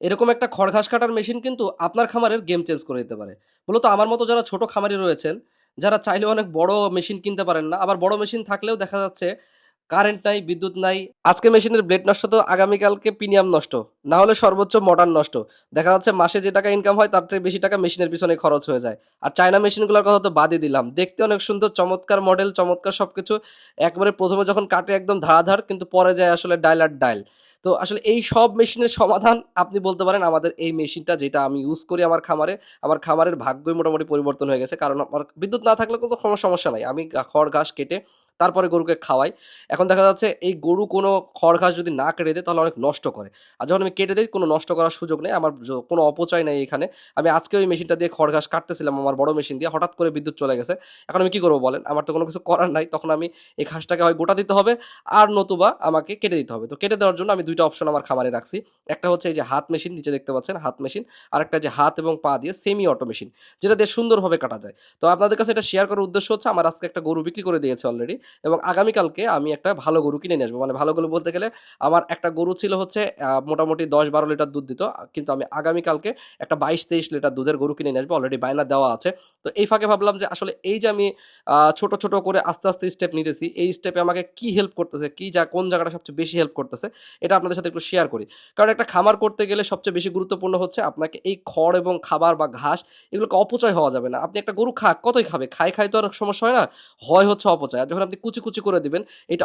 এরকম একটা খড় ঘাস কাটার মেশিন কিন্তু আপনার খামারের গেম চেঞ্জ করে দিতে পারে। মূলত আমার মতো যারা ছোট খামারি রয়েছেন, যারা চাইলে অনেক বড় মেশিন কিনতে পারেন না, আবার বড় মেশিন থাকলেও দেখা যাচ্ছে কারেন্ট নাই, বিদ্যুৎ নাই। আজকে মেশিনের ব্লেড নষ্ট তো আগামীকালকে প্রিমিয়াম নষ্ট। না হলে সর্বোচ্চ মডার্ন নষ্ট। দেখা যাচ্ছে মাসে যে টাকা ইনকাম হয় তার থেকে বেশি টাকা মেশিনের পিছনে খরচ হয়ে যায়। আর চায়না মেশিনগুলোর কথা তো বাদই দিলাম। দেখতে অনেক সুন্দর, চমৎকার মডেল, চমৎকার সবকিছু। একবারে ১ম এ যখন কাটে একদম ধারাধার, কিন্তু পরে যায় আসলে ডায়াল আর ডায়াল। তো আসলে এই সব মেশিনের সমাধান আপনি বলতে পারেন আমাদের এই মেশিনটা, যেটা আমি ইউজ করি আমার খামারে। আমার খামারের ভাগ্যই মোটামুটি পরিবর্তন হয়ে গেছে। কারণ আমার বিদ্যুৎ না থাকলে তো কোনো সমস্যা নাই। আমি খড় ঘাস কেটে তারপরে গরুকে খাওয়াই। এখন দেখা যাচ্ছে এই গরু কোনো খড় ঘাস যদি না কেটে দেয় তাহলে অনেক নষ্ট করে। আর যখন আমি কেটে দেই কোনো নষ্ট করার সুযোগ নেই। আমার কোনো অপচয় নেই এখানে। আমি আজকে ওই মেশিনটা দিয়ে খড় ঘাস কাটতেছিলাম আমার বড় মেশিন দিয়ে। হঠাৎ করে বিদ্যুৎ চলে গেছে। এখন আমি কি করব বলেন? আমার তো কোনো কিছু করার নাই। তখন আমি এই ঘাসটাকে হয় গোটা দিতে হবে, আর নতুবা আমাকে কেটে দিতে হবে। তো কেটে দেওয়ার জন্য আমি ২ টা অপশন আমার খামারে রাখছি। একটা হচ্ছে এই যে হাত মেশিন, নিচে দেখতে পাচ্ছেন হাত মেশিন। আরেকটা যে হাত এবং পা দিয়ে সেমি অটো মেশিন, যেটা দিয়ে সুন্দরভাবে কাটা যায়। তো আপনাদের কাছে এটা শেয়ার করার উদ্দেশ্য হচ্ছে আমার আজকে একটা গরু বিক্রি করে দিয়েছে অলরেডি, এবং আগামীকালকে আমি একটা ভালো গরু কিনে নিয়ে আসবো। মানে ভালো গরু বলতে গেলে আমার একটা গরু ছিল হচ্ছে মোটামুটি ১০-১২ লিটার দুধ দিত। কিন্তু আমি আগামীকালকে একটা ২২-২৩ লিটার দুধের গরু কিনে নিয়ে আসবো। অলরেডি বায়না দেওয়া আছে। তো এই ফাঁকে ভাবলাম যে আসলে এই যে আমি ছোট, ছোট করে আস্তে, আস্তে স্টেপ নিতেছি, এই স্টেপে আমাকে কি হেল্প করতেছে, কোন জায়গাটা সবচেয়ে বেশি হেল্প করতেছে, এটা আপনাদের সাথে একটু শেয়ার করি। কারণ একটা খামার করতে গেলে সবচেয়ে বেশি গুরুত্বপূর্ণ হচ্ছে আপনাকে এই খড় এবং খাবার বা ঘাস, এগুলোকে অপচয় হওয়া যাবে না। আপনি একটা গরু খাক, কতই খাবে? খায়, খায় তো অনেক সমস্যা হয় না? হয় হচ্ছে অপচয়। আর যখন আপনি কুচি, কুচি করে দিবেন, এটা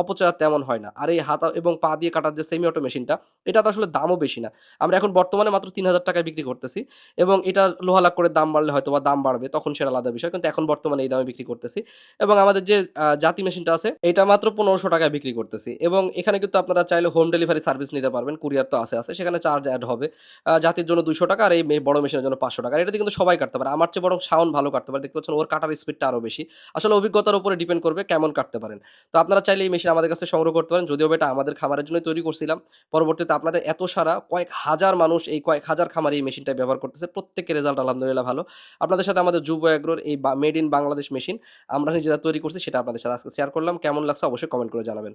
অপচয় আর তেমন হয় না। আর এই হাত এবং পা দিয়ে কাটার যে সেমি অটো মেশিনটা, এটা তো আসলে দামও বেশি না। আমরা এখন বর্তমানে মাত্র ৳৩,০০০ টাকায় বিক্রি করতেছি, এবং এটা লোহা লাখ করে দাম বাড়লে হয়তোবা দাম বাড়বে, তখন সেটা আলাদা বিষয়। কিন্তু এখন বর্তমানে এই দামে বিক্রি করতেছি। এবং আমাদের যে জাতি মেশিনটা আছে, এটা মাত্র ৳১৫০০ টাকায় বিক্রি করতেছি। এবং এখানে কিন্তু আপনারা চাইলে হোম ডেলিভারি সার্ভিস নিতে পারবেন। কুরিয়ার তো আছে। সেখানে চার্জ এড হবে। জাতির জন্য ৳২০০ আর এই বড় মেশিনের জন্য ৳৫০০। আর এটাতে কিন্তু সবাই কাটতে পারে। আমার চেয়ে বরং শাওন ভালো কাটতে পারে। দেখতে পাচ্ছেন ওর কাটার স্পিডটা আরো বেশি। আসলে অভিজ্ঞতার উপরে ডিপেন্ড করবে কেমন কাটতে পারেন। তো আপনারা চাইলে এই মেশিন আমাদের কাছে সংগ্রহ করতে পারেন। যদিও বা এটা আমাদের খামারের জন্যই তৈরি করছিলাম। পরবর্তীতে আপনাদের এত সারা কয়েক হাজার মানুষ, এই কয়েক হাজার খামারি এই মেশিনটাই ব্যবহার করতেছে। প্রত্যেকের রেজাল্ট আলহামদুলিল্লাহ ভালো। আপনাদের সাথে আমাদের যুব এগ্রোর এই মেড ইন বাংলাদেশ মেশিন আমরা নিজেরা তৈরি করছি, সেটা আপনাদের সাথে আজকে শেয়ার করলাম। কেমন লাগছে অবশ্যই কমেন্ট করে জানাবেন।